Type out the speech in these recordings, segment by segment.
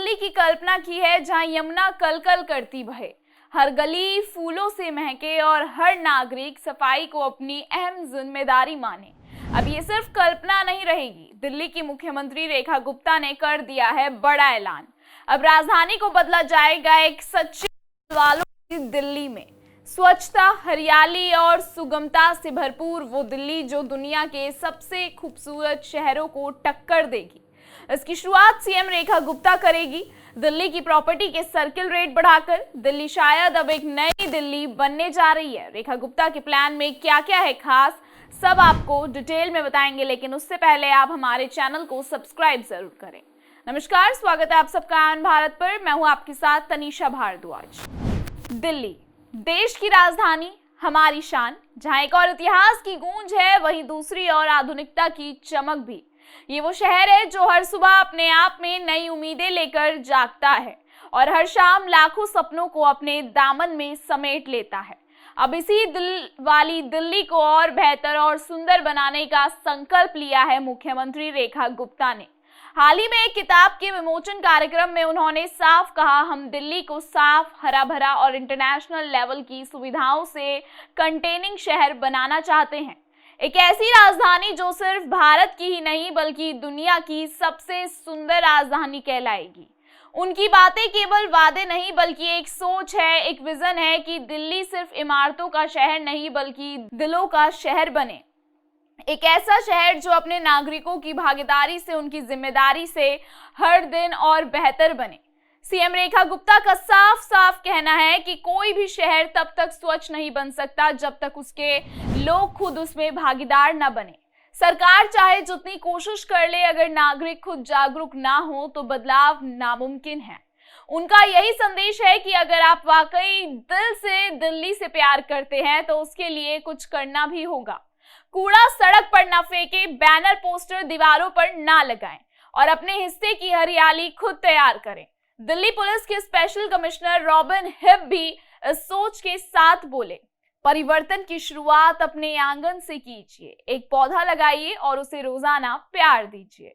दिल्ली की कल्पना की है जहां यमुना कलकल करती बहे, हर गली फूलों से महके और हर नागरिक सफाई को अपनी अहम जिम्मेदारी माने। अब ये सिर्फ कल्पना नहीं रहेगी। दिल्ली की मुख्यमंत्री रेखा गुप्ता ने कर दिया है बड़ा ऐलान। अब राजधानी को बदला जाएगा एक सच्चे वालों की दिल्ली में। स्वच्छता, हरियाली और सुगमता से भरपूर वो दिल्ली जो दुनिया के सबसे खूबसूरत शहरों को टक्कर देगी। इसकी शुरुआत सीएम रेखा गुप्ता करेगी। दिल्ली की प्रॉपर्टी के सर्किल रेट बढ़ाकर दिल्ली शायद अब एक नई दिल्ली बनने जा रही है। रेखा गुप्ता के प्लान में क्या क्या है खास, सब आपको डिटेल में बताएंगे, लेकिन उससे पहले आप हमारे चैनल को सब्सक्राइब जरूर करें। नमस्कार, स्वागत है आप सबका आन भारत पर। मैं हूं आपके साथ तनीषा भारद्वाज। दिल्ली देश की राजधानी, हमारी शान, जहां एक और इतिहास की गूंज है, वहीं दूसरी ओर आधुनिकता की चमक भी। ये वो शहर है जो हर सुबह अपने आप में नई उम्मीदें लेकर जागता है और हर शाम लाखों सपनों को अपने दामन में समेट लेता है। अब इसी दिल वाली दिल्ली को और बेहतर और सुंदर बनाने का संकल्प लिया है मुख्यमंत्री रेखा गुप्ता ने। हाल ही में एक किताब के विमोचन कार्यक्रम में उन्होंने साफ कहा, हम दिल्ली को साफ, हरा भरा और इंटरनेशनल लेवल की सुविधाओं से कंटेनिंग शहर बनाना चाहते हैं। एक ऐसी राजधानी जो सिर्फ भारत की ही नहीं बल्कि दुनिया की सबसे सुंदर राजधानी कहलाएगी। उनकी बातें केवल वादे नहीं बल्कि एक सोच है, एक विजन है कि दिल्ली सिर्फ इमारतों का शहर नहीं बल्कि दिलों का शहर बने। एक ऐसा शहर जो अपने नागरिकों की भागीदारी से, उनकी जिम्मेदारी से हर दिन और बेहतर बने। सीएम रेखा गुप्ता का साफ साफ कहना है कि कोई भी शहर तब तक स्वच्छ नहीं बन सकता जब तक उसके लोग खुद उसमें भागीदार न बने। सरकार चाहे जितनी कोशिश कर ले, अगर नागरिक खुद जागरूक ना हो तो बदलाव नामुमकिन है। उनका यही संदेश है कि अगर आप वाकई दिल से दिल्ली से प्यार करते हैं तो उसके लिए कुछ करना भी होगा। कूड़ा सड़क पर ना फेंके, बैनर पोस्टर दीवारों पर ना लगाएं और अपने हिस्से की हरियाली खुद तैयार करें। दिल्ली पुलिस के स्पेशल कमिश्नर रॉबिन हिप भी इस सोच के साथ बोले, परिवर्तन की शुरुआत अपने आंगन से कीजिए, एक पौधा लगाइए और उसे रोजाना प्यार दीजिए।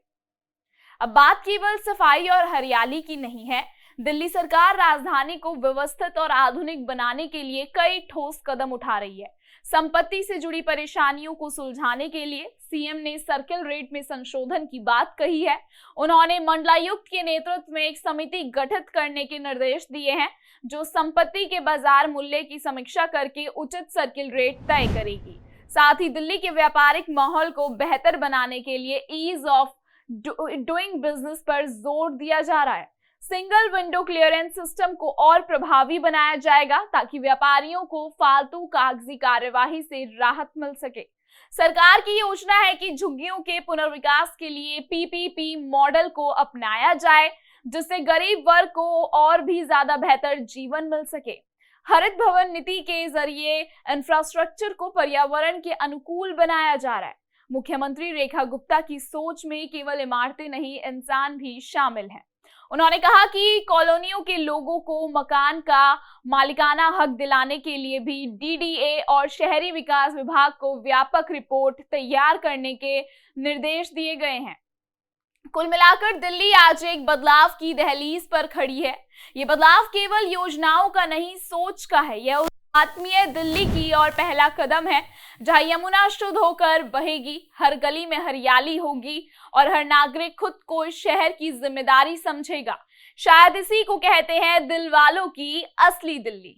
अब बात केवल सफाई और हरियाली की नहीं है। दिल्ली सरकार राजधानी को व्यवस्थित और आधुनिक बनाने के लिए कई ठोस कदम उठा रही है। संपत्ति से जुड़ी परेशानियों को सुलझाने के लिए सीएम ने सर्किल रेट में संशोधन की बात कही है। उन्होंने मंडलायुक्त के नेतृत्व में एक समिति गठित करने के निर्देश दिए हैं जो संपत्ति के बाजार मूल्य की समीक्षा करके उचित सर्किल रेट तय करेगी। साथ ही दिल्ली के व्यापारिक माहौल को बेहतर बनाने के लिए ईज ऑफ डूइंग बिजनेस पर जोर दिया जा रहा है। सिंगल विंडो क्लियरेंस सिस्टम को और प्रभावी बनाया जाएगा ताकि व्यापारियों को फालतू कागजी कार्यवाही से राहत मिल सके। सरकार की योजना है कि झुग्गियों के पुनर्विकास के लिए पीपीपी मॉडल को अपनाया जाए, जिससे गरीब वर्ग को और भी ज्यादा बेहतर जीवन मिल सके। हरित भवन नीति के जरिए इंफ्रास्ट्रक्चर को पर्यावरण के अनुकूल बनाया जा रहा है। मुख्यमंत्री रेखा गुप्ता की सोच में केवल इमारतें नहीं, इंसान भी शामिल हैं। उन्होंने कहा कि कॉलोनियों के लोगों को मकान का मालिकाना हक दिलाने के लिए भी डीडीए और शहरी विकास विभाग को व्यापक रिपोर्ट तैयार करने के निर्देश दिए गए हैं। कुल मिलाकर दिल्ली आज एक बदलाव की दहलीज पर खड़ी है। ये बदलाव केवल योजनाओं का नहीं, सोच का है। यह आत्मीय दिल्ली की और पहला कदम है जहां यमुना शुद्ध होकर बहेगी, हर गली में हरियाली होगी और हर नागरिक खुद को इस शहर की जिम्मेदारी समझेगा। शायद इसी को कहते हैं दिल वालों की असली दिल्ली।